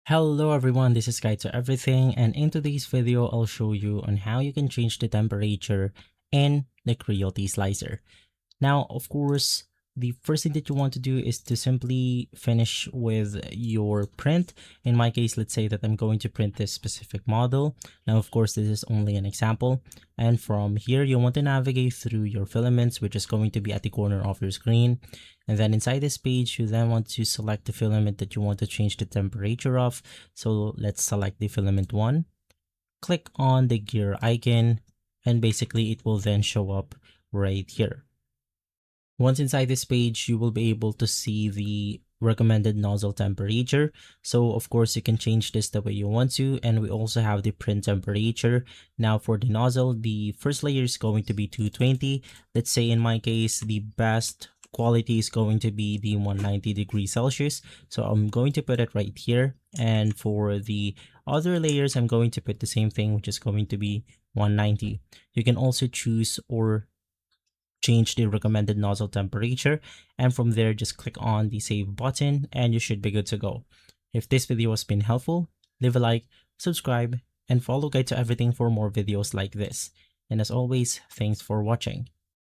Hello everyone, this is Guide to Everything, and in today's video I'll show you on how you can change the temperature in the Creality Slicer. Now, of course, the first thing that you want to do is to simply finish with your print. In my case, let's say that I'm going to print this specific model. Now, of course, this is only an example. And from here, you want to navigate through your filaments, which is going to be at the corner of your screen. And then inside this page, you then want to select the filament that you want to change the temperature of. So let's select the filament 1. Click on the gear icon, and basically it will then show up right here. Once inside this page, you will be able to see the recommended nozzle temperature. So of course you can change this the way you want to, and we also have the print temperature. Now for the nozzle, the first layer is going to be 220. Let's say in my case, the best quality is going to be the 190 degrees Celsius. So I'm going to put it right here. And for the other layers, I'm going to put the same thing, which is going to be 190. You can also choose or change the recommended nozzle temperature, and from there just click on the save button and you should be good to go. If this video has been helpful, leave a like, subscribe, and follow Guide to Everything for more videos like this. And as always, thanks for watching.